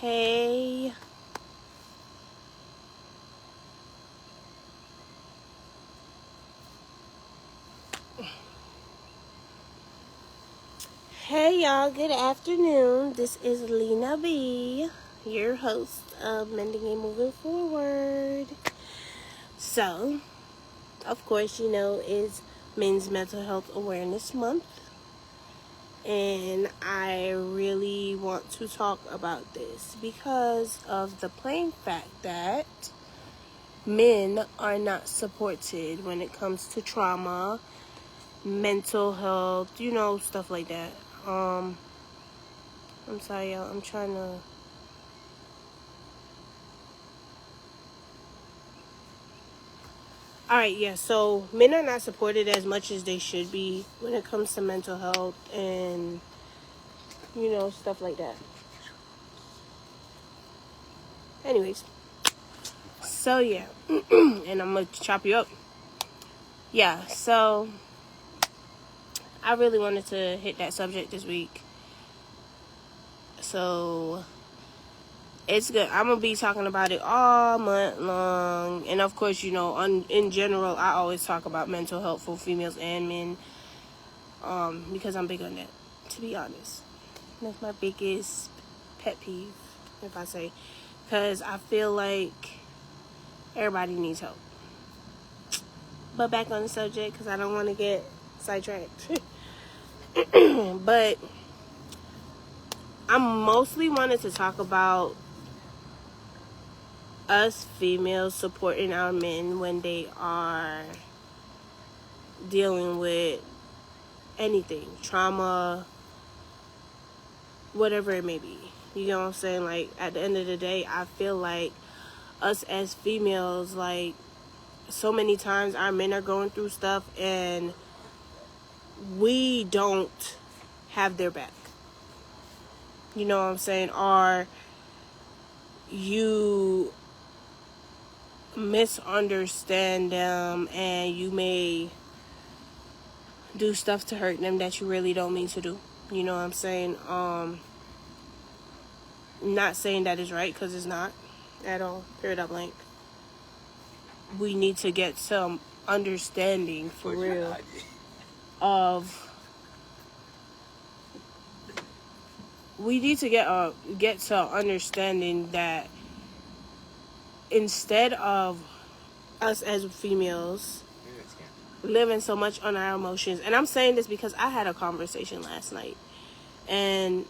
Hey. Hey y'all, good afternoon. This is Lena B, your host of Mending and Moving Forward. So, of course, it's Men's Mental Health Awareness Month. And I really want to talk about this because of the plain fact that men are not supported when it comes to trauma, mental health, stuff like that. I'm sorry, y'all. I'm trying to. Alright, yeah, so men are not supported as much as they should be when it comes to mental health and, stuff like that. Anyways, so yeah, and I'm gonna chop you up. Yeah, so I really wanted to hit that subject this week. So it's good. I'm gonna be talking about it all month long, and of course, in general, I always talk about mental health for females and men, because I'm big on that. To be honest, that's my biggest pet peeve, if I say, because I feel like everybody needs help. But back on the subject, because I don't want to get sidetracked. But I mostly wanted to talk about us females supporting our men when they are dealing with anything, trauma, whatever it may be. You know what I'm saying? Like, at the end of the day, I feel like us as females, like, so many times our men are going through stuff and we don't have their back. You know what I'm saying? Or you misunderstand them and you may do stuff to hurt them that you really don't mean to do. You know what I'm saying? Not saying that is right, because it's not at all. Period up blank. We need to get some understanding for real of. We need to get to understanding that instead of us as females living so much on our emotions, and I'm saying this because I had a conversation last night, and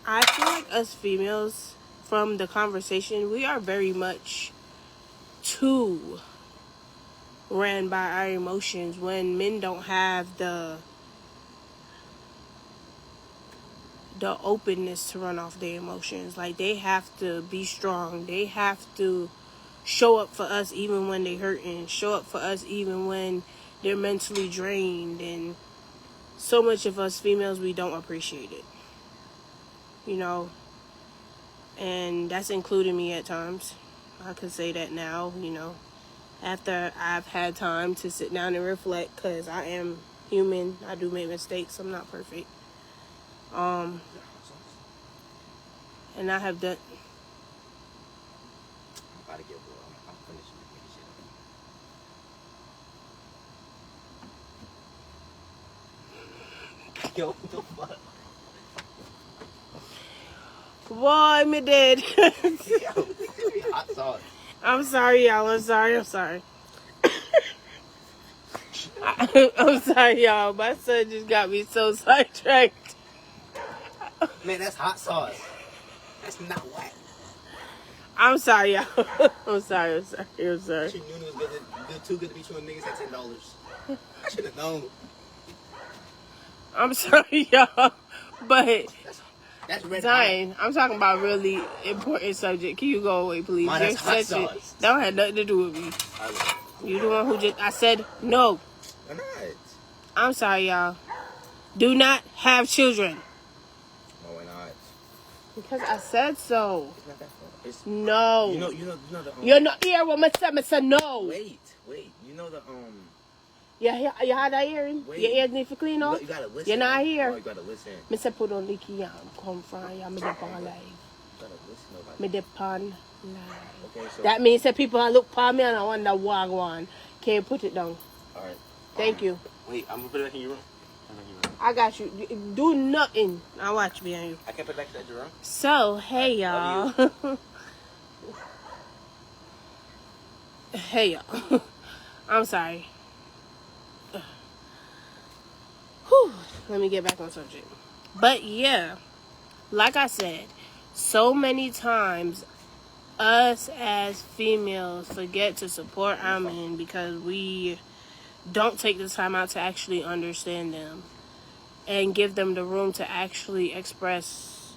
I feel like us females, from the conversation, we are very much too ran by our emotions when men don't have the openness to run off their emotions. Like, they have to be strong. They have to show up for us even when they hurting, show up for us even when they're mentally drained, and so much of us females, we don't appreciate it, and that's including me at times. I could say that now, after I've had time to sit down and reflect, because I am human. I do make mistakes. I'm not perfect. And I have done. I'm about to get bored. I'm finishing this shit. Yo, what the fuck? Boy, me dead. Hot sauce. I'm sorry, y'all. I'm sorry. I'm sorry, y'all. My son just got me so sidetracked. Man, that's hot sauce. That's not whack. I'm sorry, y'all. I'm sorry. She knew it was too good to be true, and niggas had $10. I should have known. I'm sorry, y'all. But that's red Zion, I'm talking about really important subject. Can you go away, please? Man, that's hot sauce. That don't have nothing to do with me. You the one who just... I said no. Why not? I'm sorry, y'all. Do not have children. No, why not? Because I said so. It's not that far. No. You know the You're not here with my son, no. Wait. You know the You had a hearing? Wait. Your ears need to clean up? You gotta listen. You're not here. Oh, you gotta listen. Me say put on the key and come from you. Me dip on live. You gotta listen. Nobody. Me dip on live. Okay, so. That means that people are look for me and I wonder what one. Can you put it down? All right. Thank you. Wait, I'm gonna put it back in your room. I got you. Do nothing. I watch behind you. I can't put it back to that your room. So, hey y'all. Hey y'all. I'm sorry. Whew. Let me get back on subject. But yeah, like I said, so many times us as females forget to support our men because we don't take the time out to actually understand them and give them the room to actually express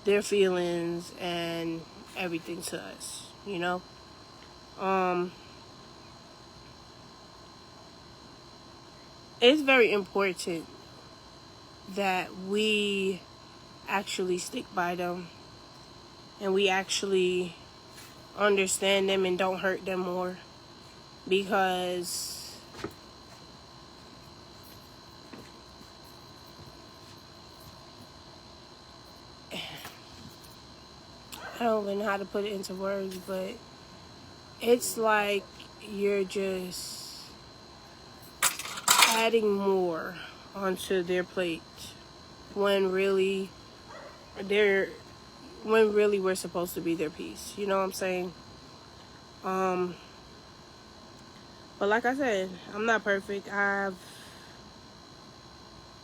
their feelings and everything to us, you know? It's very important that we actually stick by them and we actually understand them and don't hurt them more, because I don't even know how to put it into words, but it's like you're just adding more onto their plate when really we're supposed to be their piece. You know what I'm saying? But like I said, I'm not perfect. I've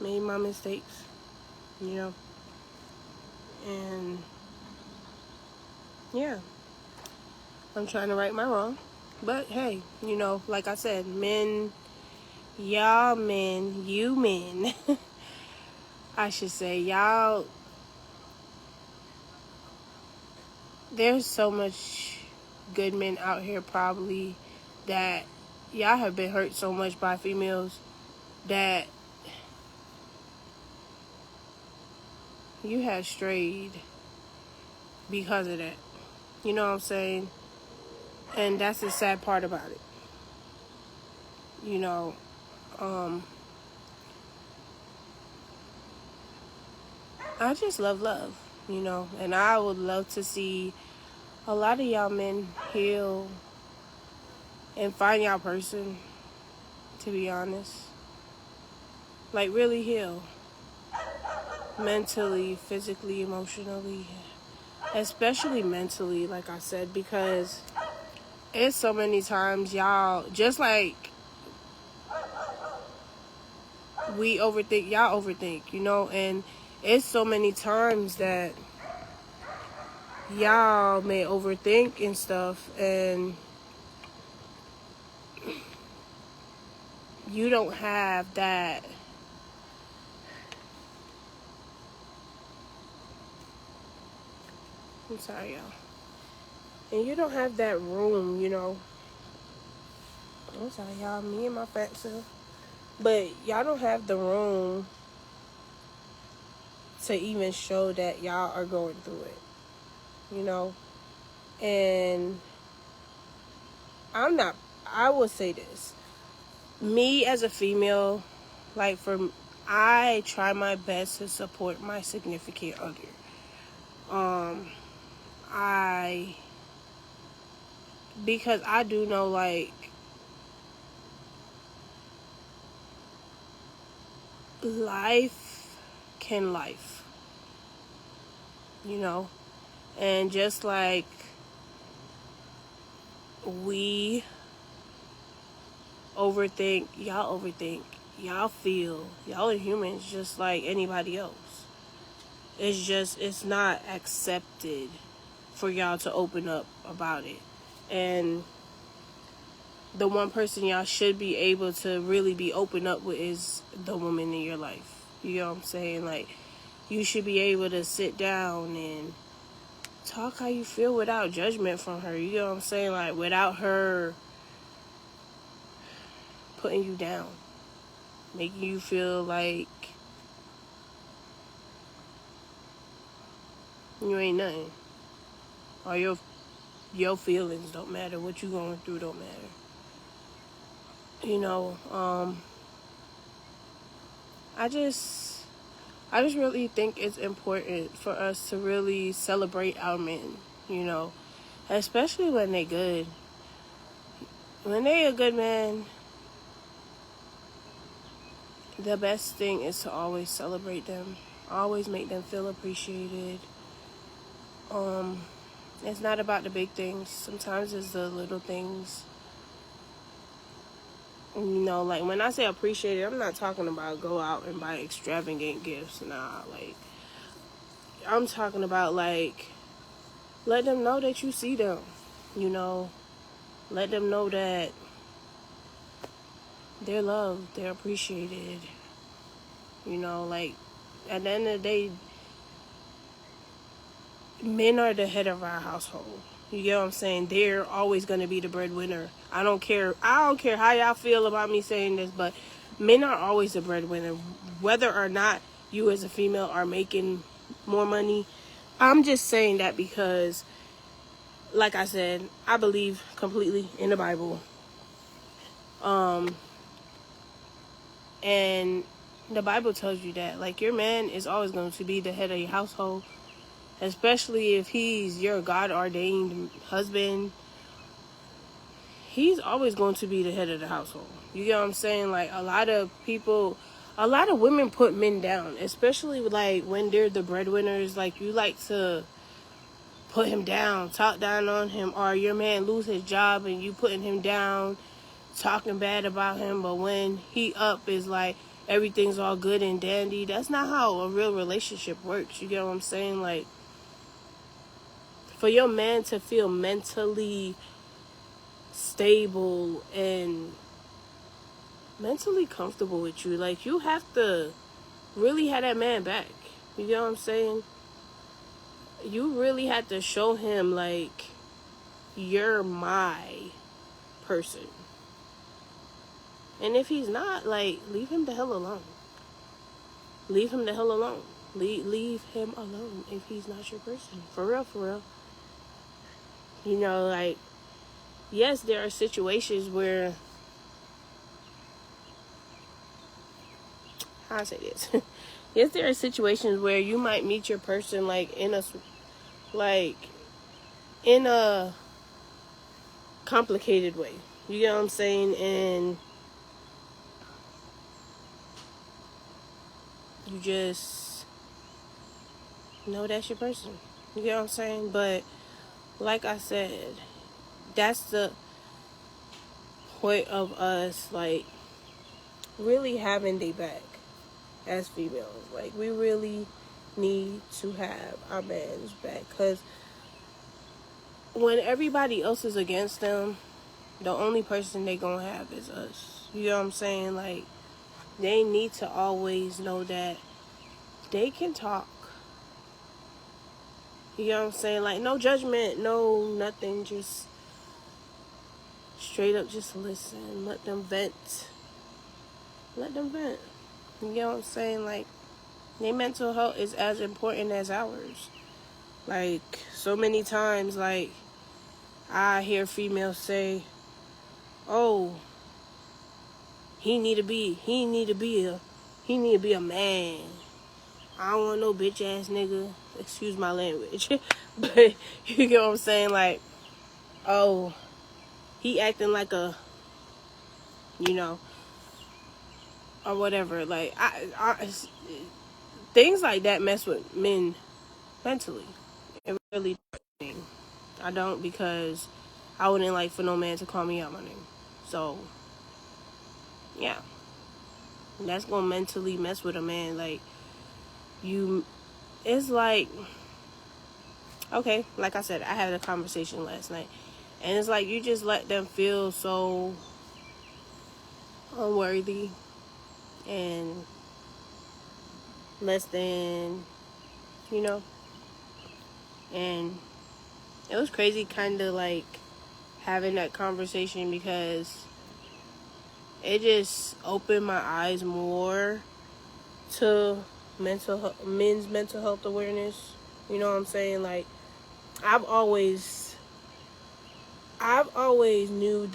made my mistakes, you know, and yeah, I'm trying to right my wrong. But hey, you know, like I said, men, y'all men, you men, I should say, y'all, there's so much good men out here probably that y'all have been hurt so much by females that you have strayed because of that. You know what I'm saying? And that's the sad part about it. You know, I just love, you know, and I would love to see a lot of y'all men heal and find y'all person, to be honest. Like, really heal. Mentally, physically, emotionally. Especially mentally, like I said, because it's so many times y'all, just like we overthink, y'all overthink, you know, and it's so many times that y'all may overthink and stuff, and you don't have that I'm sorry, y'all. And you don't have that room, you know. I'm sorry, y'all. Me and my fat self. But y'all don't have the room to even show that y'all are going through it, you know. And I will say this. Me as a female, like, I try my best to support my significant other. Because I do know, like, life can life, you know, and just like we overthink, y'all feel, y'all are humans just like anybody else. It's not accepted for y'all to open up about it. And the one person y'all should be able to really be open up with is the woman in your life. You know what I'm saying? Like, you should be able to sit down and talk how you feel without judgment from her. You know what I'm saying? Like, without her putting you down, making you feel like you ain't nothing, or your feelings don't matter, what you going through don't matter. You know, I just really think it's important for us to really celebrate our men, you know, especially when they good. When they a good man, the best thing is to always celebrate them, always make them feel appreciated. It's not about the big things. Sometimes it's the little things. You know, like when I say appreciated, I'm not talking about go out and buy extravagant gifts. Nah, like I'm talking about like let them know that you see them. You know, let them know that they're loved, they're appreciated. You know, like at the end of the day, men are the head of our household. You get what I'm saying? They're always going to be the breadwinner. I don't care how y'all feel about me saying this, but men are always the breadwinner. Whether or not you as a female are making more money, I'm just saying that because, like I said, I believe completely in the Bible. And the Bible tells you that, like, your man is always going to be the head of your household. Especially if he's your God-ordained husband, he's always going to be the head of the household. You get what I'm saying? Like, a lot of women put men down, especially like when they're the breadwinners. Like, you like to put him down, talk down on him, or your man lose his job and you putting him down, talking bad about him. But when he up, is like everything's all good and dandy. That's not how a real relationship works. You get what I'm saying? Like, for your man to feel mentally stable and mentally comfortable with you, like, you have to really have that man back. You know what I'm saying? You really have to show him, like, you're my person. And if he's not, like, leave him the hell alone. Leave him the hell alone. Leave him alone if he's not your person. For real, for real. You know, like, yes, there are situations where, how I say this? Yes, there are situations where you might meet your person like in a complicated way. You get what I'm saying? And you just know that's your person. You get what I'm saying? But like I said, that's the point of us, like, really having their back as females. Like, we really need to have our man's back, because when everybody else is against them, the only person they gonna have is us. You know what I'm saying? Like, they need to always know that they can talk. You know what I'm saying? Like, no judgment, no nothing, just straight up just listen. Let them vent. Let them vent. You know what I'm saying? Like, their mental health is as important as ours. Like, so many times, like, I hear females say, oh, he need to be a man. I don't want no bitch ass nigga. Excuse my language. But you get what I'm saying? Like, oh, he acting like a, you know, or whatever. Like, I things like that mess with men mentally. It really does. I don't, because I wouldn't like for no man to call me out my name. So, yeah. That's gonna mentally mess with a man. Like, it's like, okay, like I said, I had a conversation last night, and it's like you just let them feel so unworthy and less than, you know. And it was crazy kind of like having that conversation, because it just opened my eyes more to men's mental health awareness. You know what I'm saying? Like, I've always knew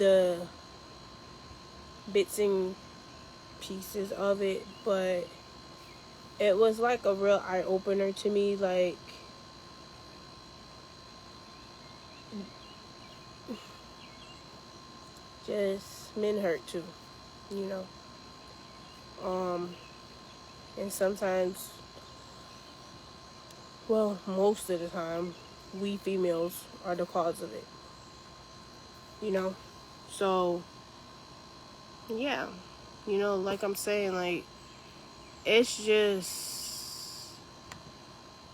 bits and pieces of it, but it was like a real eye-opener to me. Like, just men hurt too, you know. And sometimes, well, most of the time, we females are the cause of it, you know. So, yeah, you know, like I'm saying, like, it's just,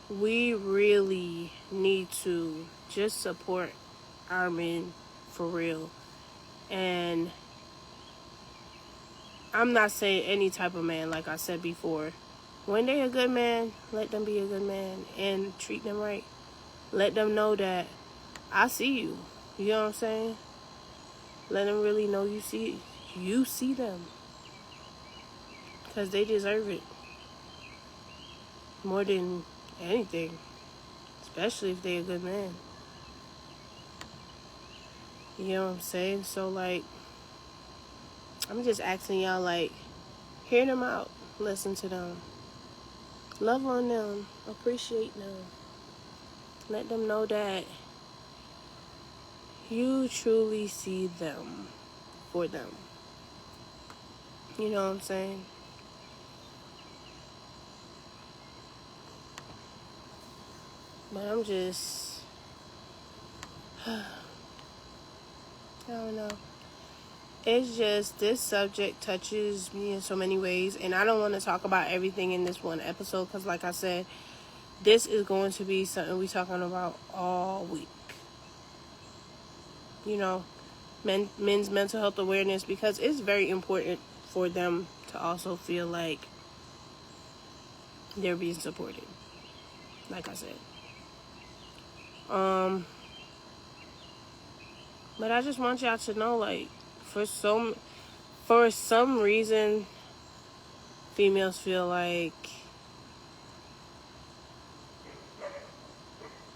we really need to just support our men for real. And I'm not saying any type of man, like I said before. When they a good man, let them be a good man and treat them right. Let them know that I see you. You know what I'm saying? Let them really know you see them. Because they deserve it. More than anything. Especially if they a good man. You know what I'm saying? So, like, I'm just asking y'all, like, hear them out. Listen to them. Love on them. Appreciate them. Let them know that you truly see them for them. You know what I'm saying? But I'm just, I don't know. It's just, this subject touches me in so many ways, and I don't want to talk about everything in this one episode, because like I said, this is going to be something we talking about all week. You know, men's mental health awareness, because it's very important for them to also feel like they're being supported. Like I said. But I just want y'all to know, like, for some reason, females feel like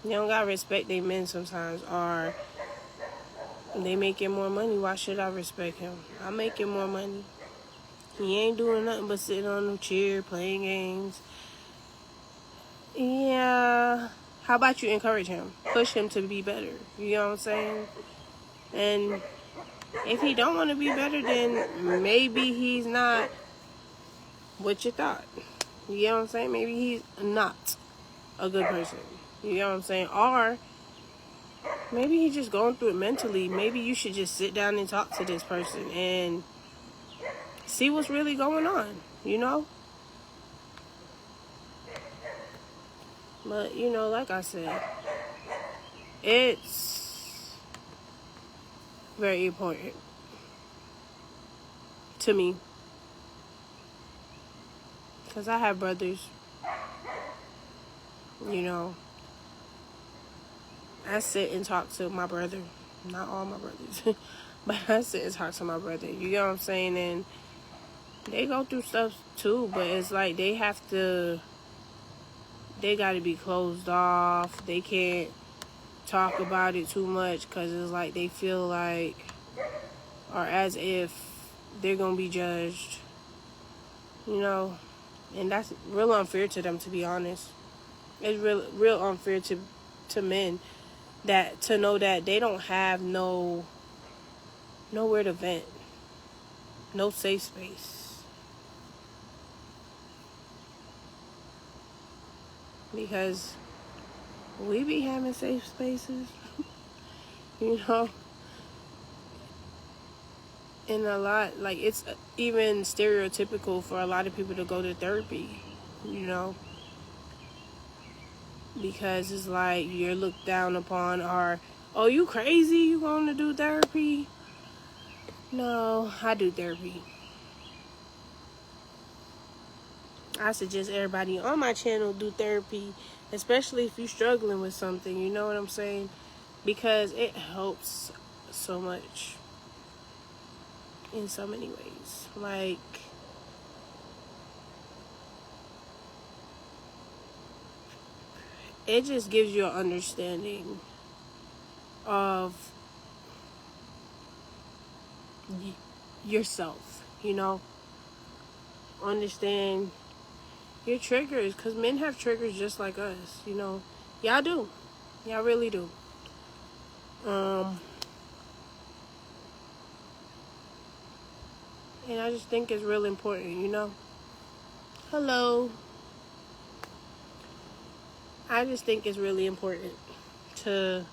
they don't gotta respect their men sometimes, or they making more money. Why should I respect him? I'm making more money. He ain't doing nothing but sitting on the chair playing games. Yeah. How about you encourage him? Push him to be better. You know what I'm saying? And if he don't want to be better, then maybe he's not what you thought. You know what I'm saying? Maybe he's not a good person. You know what I'm saying? Or maybe he's just going through it mentally. Maybe you should just sit down and talk to this person and see what's really going on, you know? But, you know, like I said, it's very important to me. Because I have brothers, you know. I sit and talk to my brother. Not all my brothers. But I sit and talk to my brother. You know what I'm saying? And they go through stuff too. But it's like they got to be closed off. They can't talk about it too much. Because it's like they feel like, or as if they're going to be judged. You know? And that's real unfair to them, to be honest. It's real unfair to men, that to know that they don't have nowhere to vent, no safe space. Because we be having safe spaces, you know. And a lot, like, it's even stereotypical for a lot of people to go to therapy, you know. Because it's like you're looked down upon, or, oh, you crazy? You going to do therapy? No, I do therapy. I suggest everybody on my channel do therapy, especially if you're struggling with something, you know what I'm saying? Because it helps so much in so many ways. Like, it just gives you an understanding of yourself, you know. Understand your triggers, because men have triggers just like us, you know. Y'all do. Y'all really do. And I just think it's real important, you know. Hello. I just think it's really important to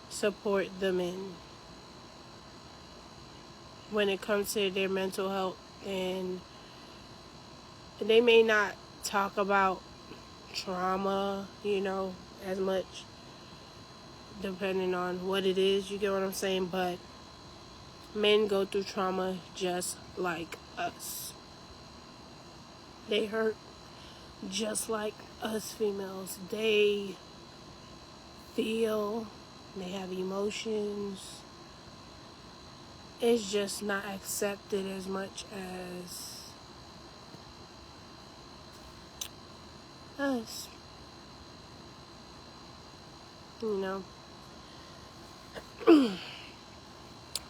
support the men when it comes to their mental health. And they may not talk about trauma, you know, as much, depending on what it is, you get what I'm saying? But men go through trauma just like us. They hurt just like us females. They feel, they have emotions. It's just not accepted as much as us. You know.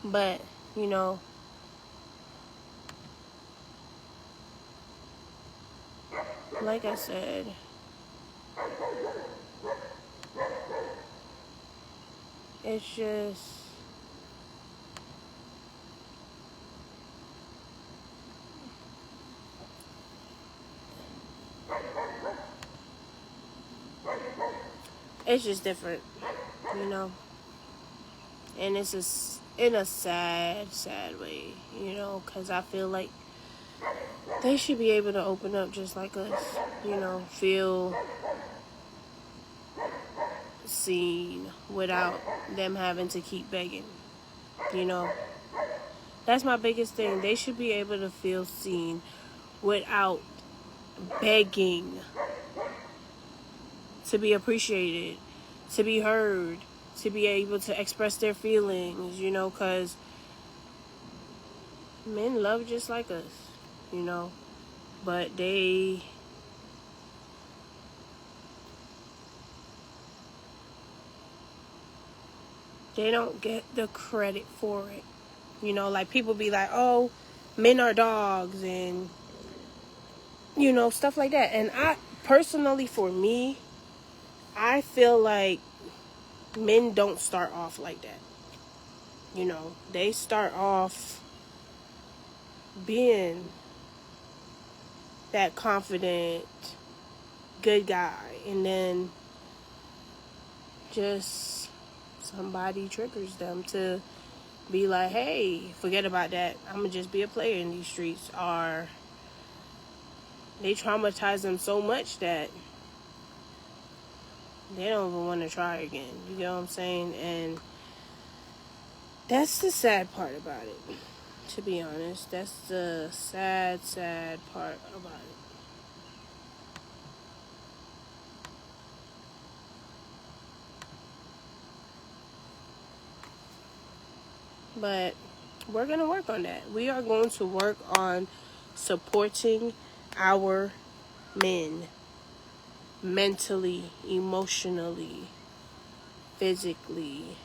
But, you know, like I said, it's just, different, you know. And it's just in a sad way, you know, because I feel like they should be able to open up just like us, you know, feel seen without them having to keep begging, you know. That's my biggest thing. They should be able to feel seen without begging to be appreciated, to be heard, to be able to express their feelings, you know, because men love just like us, you know, but they don't get the credit for it. You know, like people be like, oh, men are dogs and, you know, stuff like that. And I, personally, for me, I feel like men don't start off like that. You know, they start off being that confident, good guy. And then just somebody triggers them to be like, hey, forget about that. I'm going to just be a player in these streets. Or they traumatize them so much that they don't even want to try again. You get what I'm saying? And that's the sad part about it, to be honest. That's the sad part about it. But we're going to work on that. We are going to work on supporting our men mentally, emotionally, physically.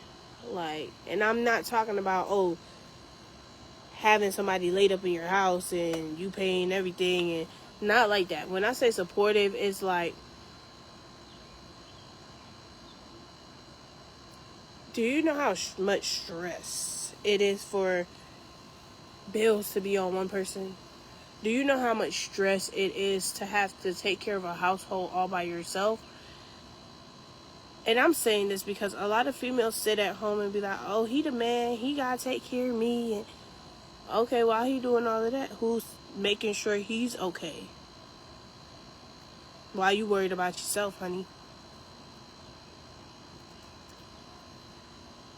Like, and I'm not talking about, oh, having somebody laid up in your house and you paying everything, and not like that. When I say supportive, it's like, do you know how much stress it is for bills to be on one person? Do you know how much stress it is to have to take care of a household all by yourself? And I'm saying this because a lot of females sit at home and be like, oh, he the man, he gotta take care of me. And okay, while he doing all of that, who's making sure he's okay? Why you worried about yourself, honey?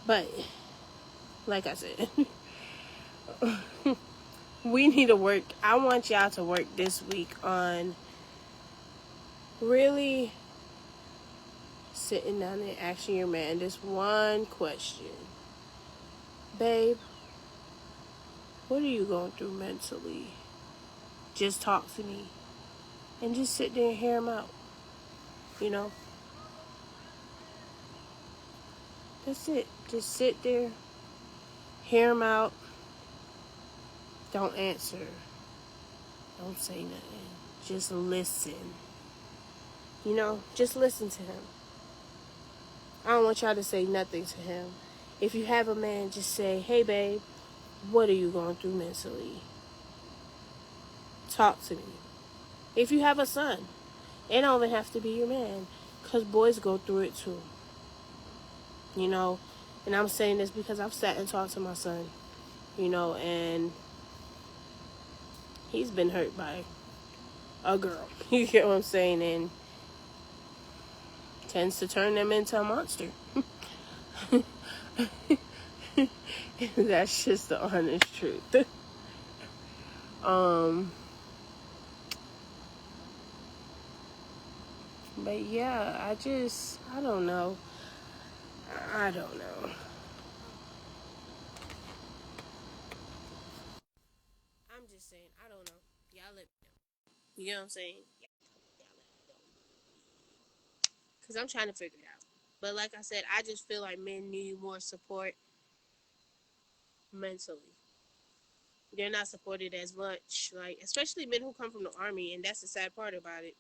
But, like I said, we need to work. I want y'all to work this week on really sitting down and asking your man this one question. Babe, what are you going through mentally? Just talk to me. And just sit there and hear him out. You know? That's it. Just sit there, hear him out, Don't answer. Don't say nothing. Just listen. Just listen to him. I don't want y'all to say nothing to him. If you have a man, just say, hey, babe, what are you going through mentally? Talk to me. If you have a son, it don't even have to be your man, because boys go through it too. You know, and I'm saying this because I've sat and talked to my son, and he's been hurt by a girl. You get what I'm saying? And tends to turn them into a monster. That's just the honest truth. But yeah, I don't know. I don't know. I'm just saying, I don't know. Y'all let me know. You know what I'm saying? Y'all let me know. Because I'm trying to figure it out. But like I said, I just feel like men need more support mentally. They're not supported as much, like especially men who come from the army, and that's the sad part about it.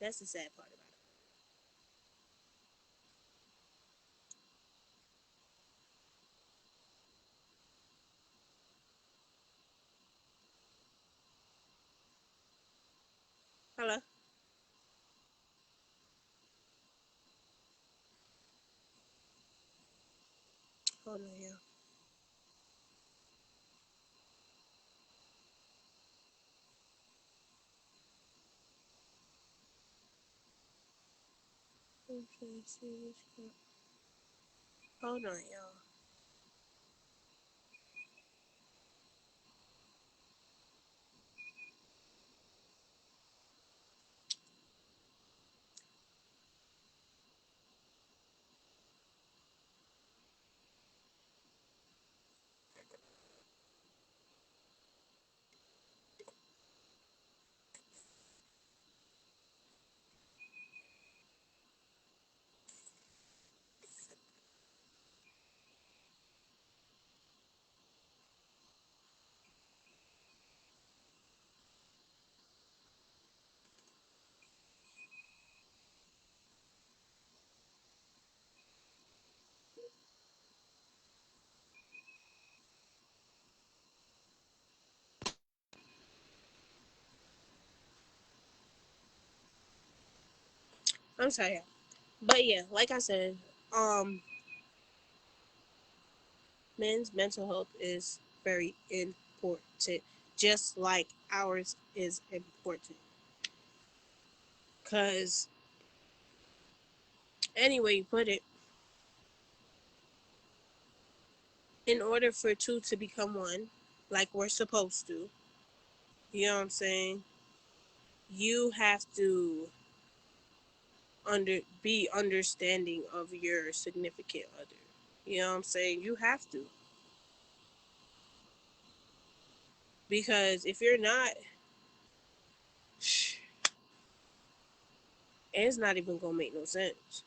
That's the sad part about it. Hello. Hold on, yeah. I'm trying to see which one. Hold on, y'all. I'm sorry, but yeah, like I said, um, men's mental health is very important, just like ours is important. Cause anyway you put it, in order for two to become one, like we're supposed to, you know what I'm saying? You have to be understanding of your significant other. You know what I'm saying? You have to, because if you're not, it's not even gonna make no sense.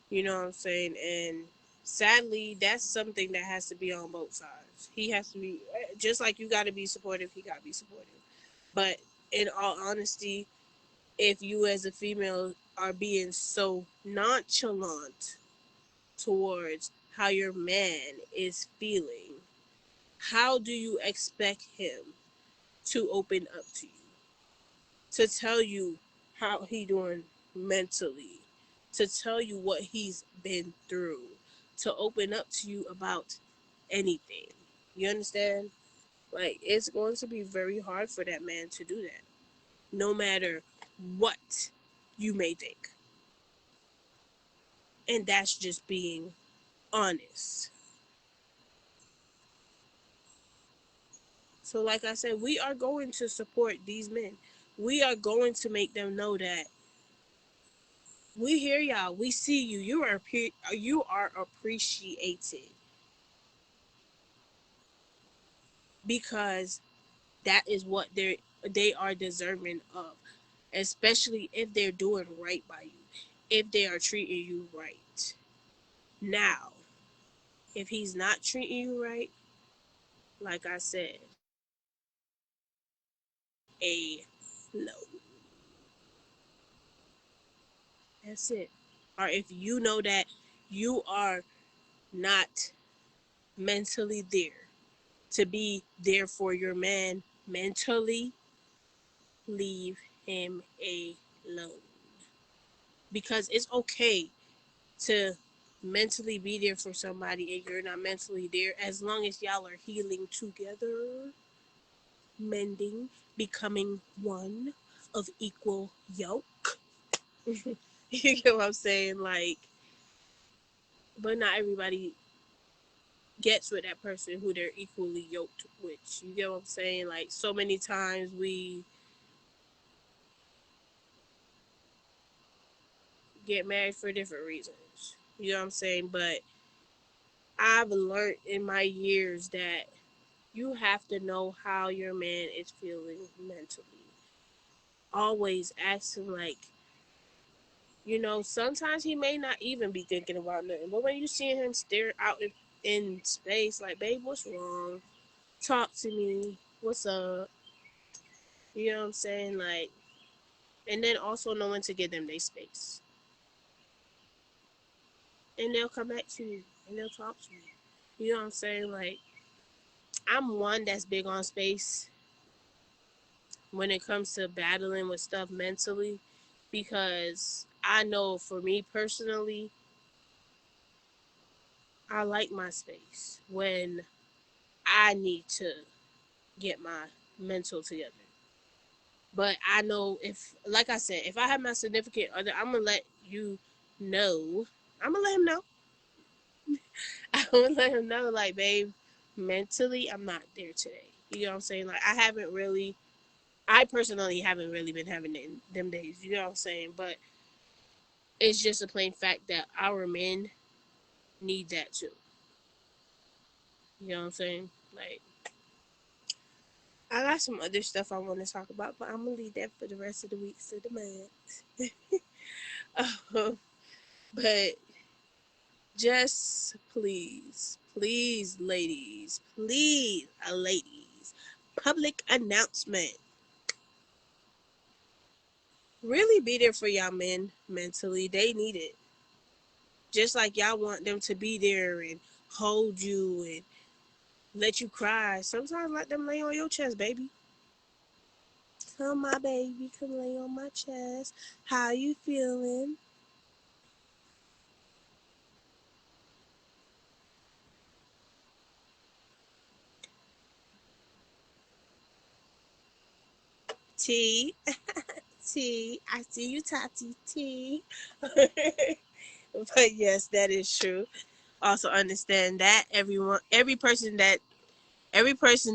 You know what I'm saying? And sadly, that's something that has to be on both sides. He has to be, just like you got to be supportive. He got to be supportive. But in all honesty, if you as a female are being so nonchalant towards how your man is feeling, how do you expect him to open up to you, to tell you how he doing mentally, to tell you what he's been through, to open up to you about anything? You understand? Like, it's going to be very hard for that man to do that, no matter what you may think. And that's just being honest. So, like I said, we are going to support these men. We are going to make them know that we hear y'all. We see you. You are appreciated, because that is what they are deserving of, especially if they're doing right by you, if they are treating you right. Now, if he's not treating you right, like I said, a low. That's it. Or if you know that you are not mentally there to be there for your man mentally, leave him alone. Because it's okay to mentally be there for somebody and you're not mentally there as long as y'all are healing together, mending, becoming one of equal yoke. You get what I'm saying? Like, but not everybody gets with that person who they're equally yoked with. You get what I'm saying? Like, so many times we get married for different reasons. You know what I'm saying? But I've learned in my years that you have to know how your man is feeling mentally. Always ask him, like, sometimes he may not even be thinking about nothing. But when you see him stare out in space, like, babe, what's wrong? Talk to me. What's up? You know what I'm saying? Like, and then also know when to give them their space. And they'll come back to you and they'll talk to you. You know what I'm saying? Like, I'm one that's big on space when it comes to battling with stuff mentally because I know for me personally, I like my space when I need to get my mental together. But I know if, like I said, if I have my significant other, I'm gonna let you know. I'm gonna let him know. I'm gonna let him know, like, babe, mentally, I'm not there today. You know what I'm saying? Like, I personally haven't really been having them days. You know what I'm saying? But it's just a plain fact that our men need that too. You know what I'm saying? Like, I got some other stuff I want to talk about, but I'm gonna leave that for the rest of the weeks of the month. But just please, please, ladies, public announcement. Really be there for y'all men mentally. They need it. Just like y'all want them to be there and hold you and let you cry. Sometimes let them lay on your chest, baby. Come, my baby, come lay on my chest. How you feeling? T, T. I see you, Tati. T. But yes, that is true. Also understand that every person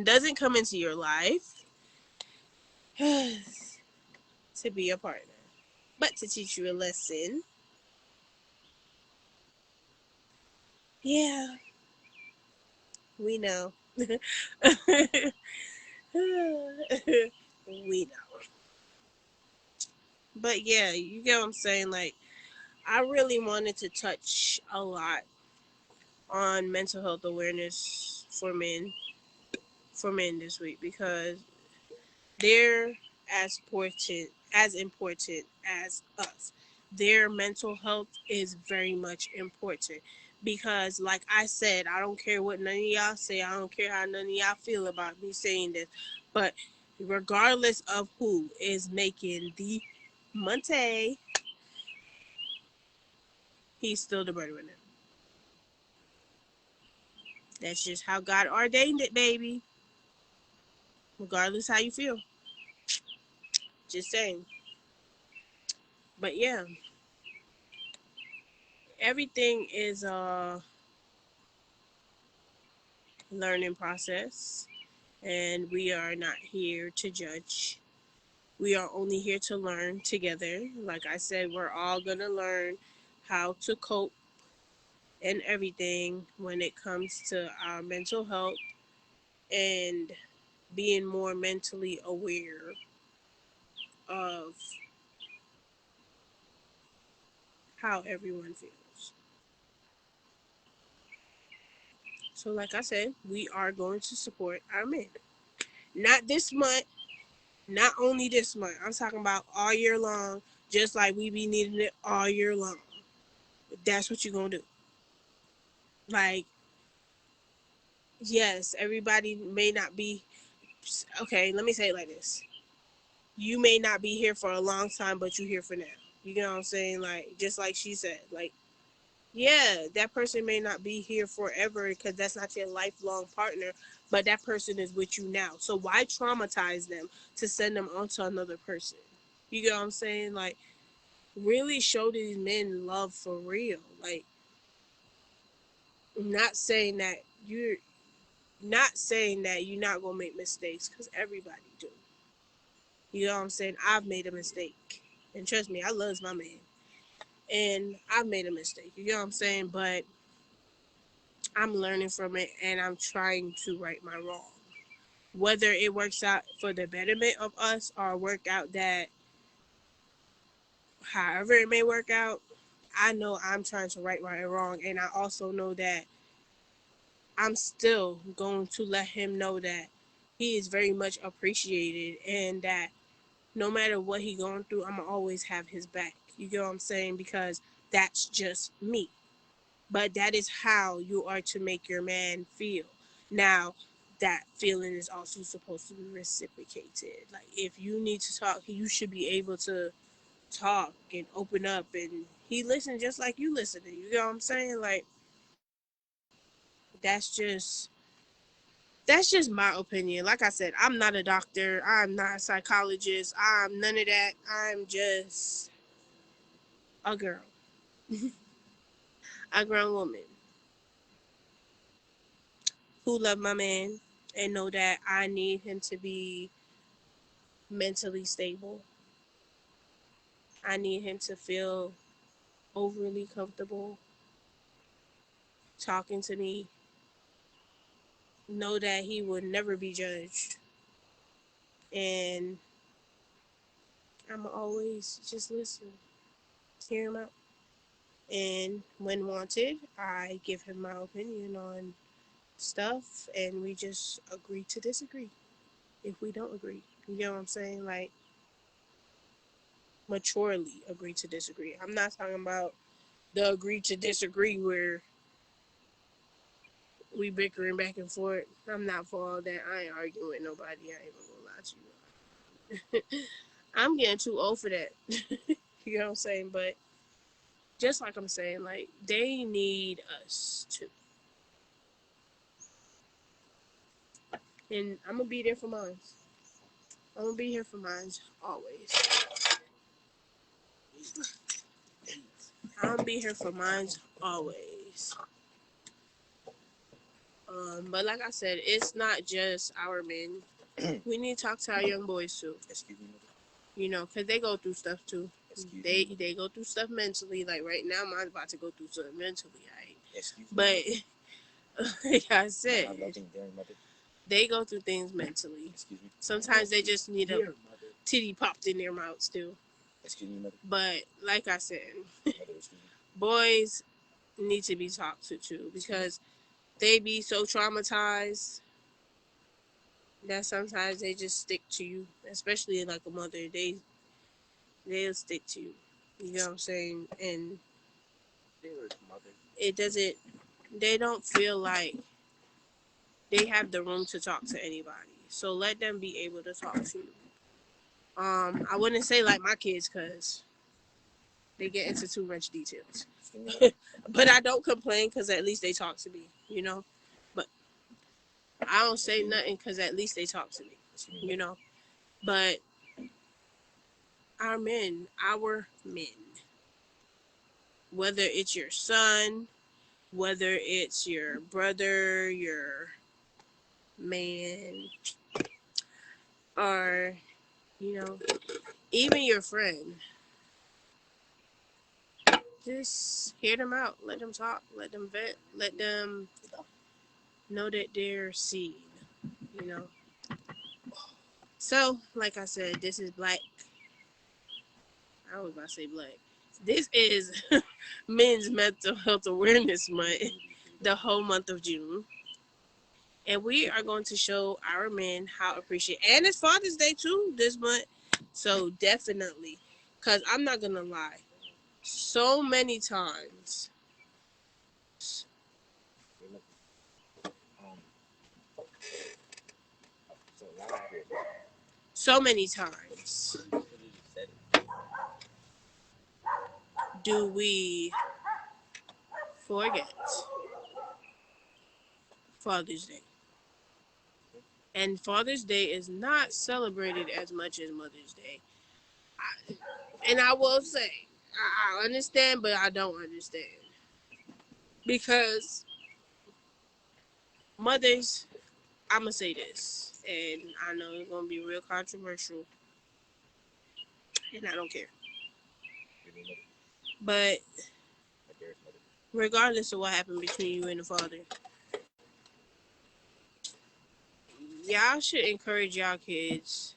doesn't come into your life to be a partner, but to teach you a lesson. Yeah, we know. We know. But yeah, you get what I'm saying? Like, I really wanted to touch a lot on mental health awareness for men this week because they're as important as us. Their mental health is very much important because, like I said, I don't care what none of y'all say. I don't care how none of y'all feel about me saying this, but regardless of who is making the money, he's still the breadwinner. That's just how God ordained it, baby. Regardless how you feel, just saying. But yeah, everything is a learning process, and we are not here to judge. We are only here to learn together. Like I said, we're all gonna learn how to cope and everything when it comes to our mental health and being more mentally aware of how everyone feels. So, like I said, we are going to support our men. Not this month, not only this month. I'm talking about all year long, just like we be needing it all year long. That's what you're going to do. Like, yes, everybody may not be. Okay, let me say it like this. You may not be here for a long time, but you're here for now. You know what I'm saying? Like, just like she said, like, yeah, that person may not be here forever because that's not your lifelong partner, but that person is with you now. So why traumatize them to send them on to another person? You get what I'm saying? Like, really show these men love for real. Like, not saying that you're not saying that you're not gonna make mistakes because everybody do. You know what I'm saying? I've made a mistake, and trust me, I love my man, and I've made a mistake. You know what I'm saying? But I'm learning from it, and I'm trying to right my wrong. Whether it works out for the betterment of us or work out that however it may work out, I know I'm trying to right my wrong, and I also know that I'm still going to let him know that he is very much appreciated and that no matter what he going through, I'm gonna always have his back. You get what I'm saying? Because that's just me. But that is how you are to make your man feel. Now, that feeling is also supposed to be reciprocated. Like if you need to talk, you should be able to talk and open up and he listened just like you listening. You get what I'm saying? Like that's just that's just my opinion. Like I said, I'm not a doctor. I'm not a psychologist. I'm none of that. I'm just a girl, a grown woman who love my man and know that I need him to be mentally stable. I need him to feel overly comfortable talking to me. Know that he would never be judged. And I'm always just listen, hear him out. And when wanted, I give him my opinion on stuff and we just agree to disagree if we don't agree. You get what I'm saying? Like, maturely agree to disagree. I'm not talking about the agree to disagree where we bickering back and forth. I'm not for all that. I ain't arguing with nobody. I ain't gonna lie to you. I'm getting too old for that. You know what I'm saying? But just like I'm saying, like they need us too, and I'm gonna be there for mine. I'm gonna be here for mine always. I'm gonna be here for mine always. But like I said, it's not just our men. We need to talk to our young boys too. Excuse me. You know, cause they go through stuff too. They go through stuff mentally. Like right now, mine's about to go through something mentally. But like I said, they go through things mentally. Sometimes they just need a titty popped in their mouth still. But like I said, boys need to be talked to too because they be so traumatized that sometimes they just stick to you, especially like a mother. They'll stick to you. You know what I'm saying? And it doesn't. They don't feel like they have the room to talk to anybody. So let them be able to talk to you. I wouldn't say like my kids because they get into too much details. But I don't complain because at least they talk to me, you know. But I don't say nothing because at least they talk to me, you know. But our men, whether it's your son, whether it's your brother, your man, or, you know, even your friend, just hear them out. Let them talk. Let them vent. Let them know that they're seen, you know. So, like I said, this is Black. I was about to say Black. This is Men's Mental Health Awareness Month, the whole month of June. And we are going to show our men how appreciate. And it's Father's Day too this month. So definitely. Because I'm not going to lie. So many times. So many times do we forget Father's Day. And Father's Day is not celebrated as much as Mother's Day. And I will say, I understand, but I don't understand. Because mothers, I'm going to say this, and I know it's going to be real controversial, and I don't care. But regardless of what happened between you and the father, y'all should encourage y'all kids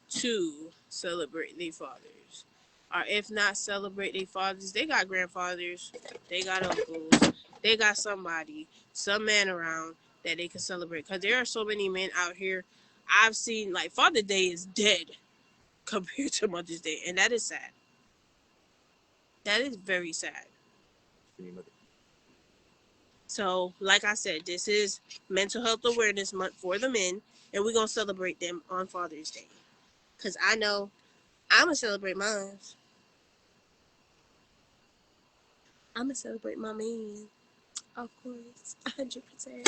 to celebrate their fathers. Or if not celebrate their fathers, they got grandfathers, they got uncles, they got somebody, some man around that they can celebrate. Because there are so many men out here. I've seen, like, Father's Day is dead compared to Mother's Day. And that is sad. That is very sad. So, like I said, this is Mental Health Awareness Month for the men. And we're going to celebrate them on Father's Day. Because I know I'm going to celebrate mine. I'm going to celebrate my man. Of course. 100%.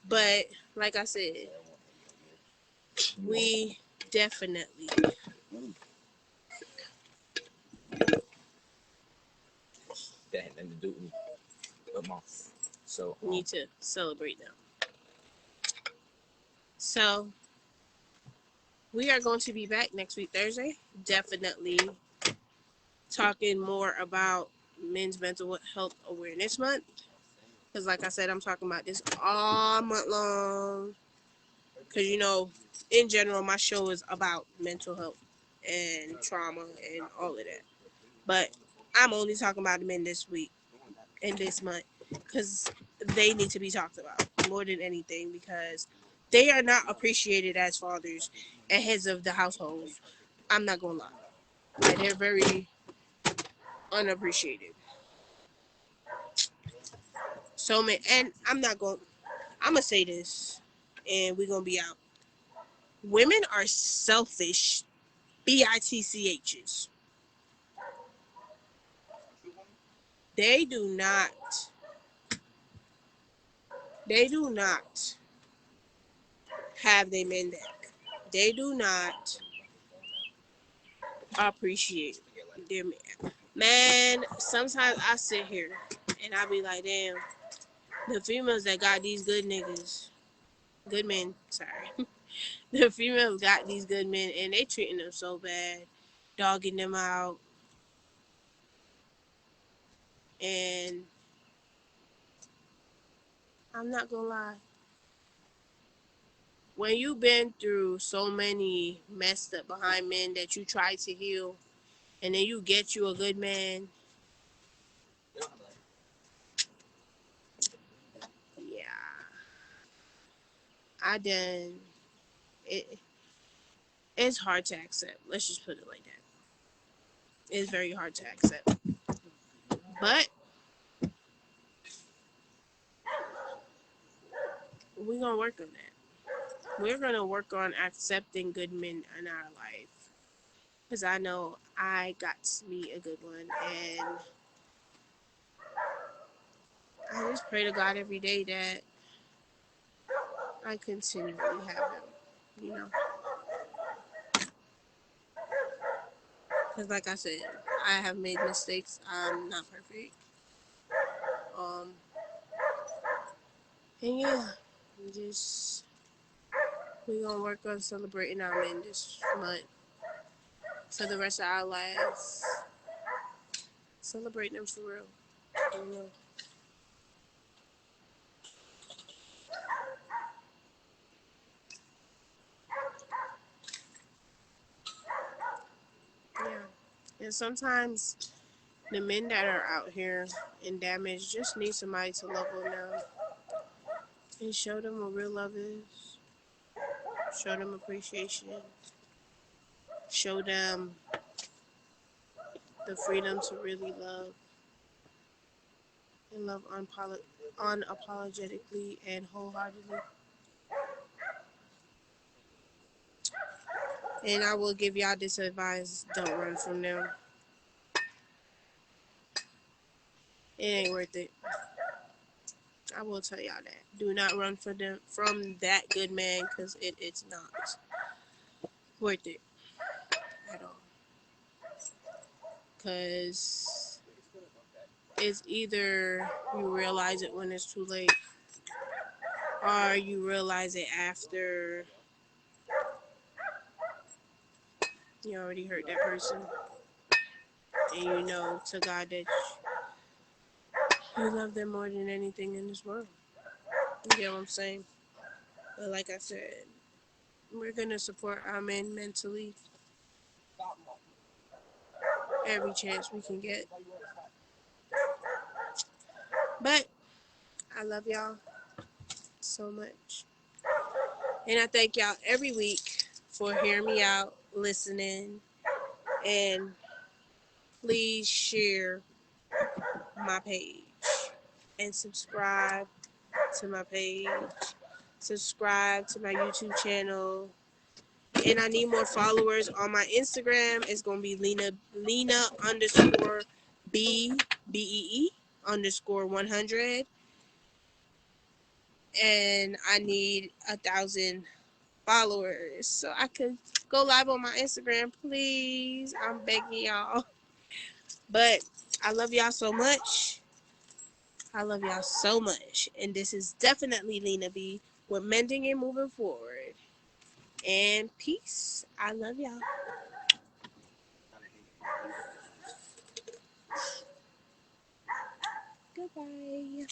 But, like I said, we definitely need to celebrate them. So, we are going to be back next week, Thursday. Definitely talking more about Men's Mental Health Awareness Month. Because, like I said, I'm talking about this all month long. Because, in general, my show is about mental health and trauma and all of that. But I'm only talking about the men this week and this month because they need to be talked about more than anything because they are not appreciated as fathers and heads of the households. I'm not going to lie. Like, they're very unappreciated. So, man, and I'm going to say this and we're going to be out. Women are selfish bitchs. They do not. They do not have their men back. They do not appreciate their man. Man, sometimes I sit here and I be like, damn, the females that got these good niggas, good men, sorry. The females got these good men and they treating them so bad, dogging them out, and I'm not gonna lie. When you've been through so many messed up behind men that you try to heal, and then you get you a good man, yeah, I done. It, it's hard to accept. Let's just put it like that. It's very hard to accept. But we're gonna work on that. We're gonna work on accepting good men in our life. Cause I know I got to be a good one, and I just pray to God every day that I continually have him. You know, cause like I said, I have made mistakes. I'm not perfect. Um, and yeah, just we gonna work on celebrating our men this month for the rest of our lives. Celebrate them for real. You know. Yeah. And sometimes the men that are out here in damage just need somebody to love on them. and show them what real love is. Show them appreciation. Show them the freedom to really love and love unapologetically and wholeheartedly. And I will give y'all this advice: don't run from them. It ain't worth it. I will tell y'all that. Do not run from that good man, because it's not worth it at all. Because it's either you realize it when it's too late, or you realize it after you already hurt that person, and you know to God that you love them more than anything in this world. You get what I'm saying? But like I said, we're gonna support our men mentally every chance we can get. But I love y'all so much. And I thank y'all every week for hearing me out, listening, and please share my page and subscribe to my page. Subscribe to my YouTube channel. And I need more followers on my Instagram. It's gonna be Lena underscore BEE underscore 100. And I need 1,000 followers so I could go live on my Instagram, please. I'm begging y'all. But I love y'all so much. I love y'all so much. And this is definitely Lena B with Mending and Moving Forward. And peace. I love y'all. Goodbye.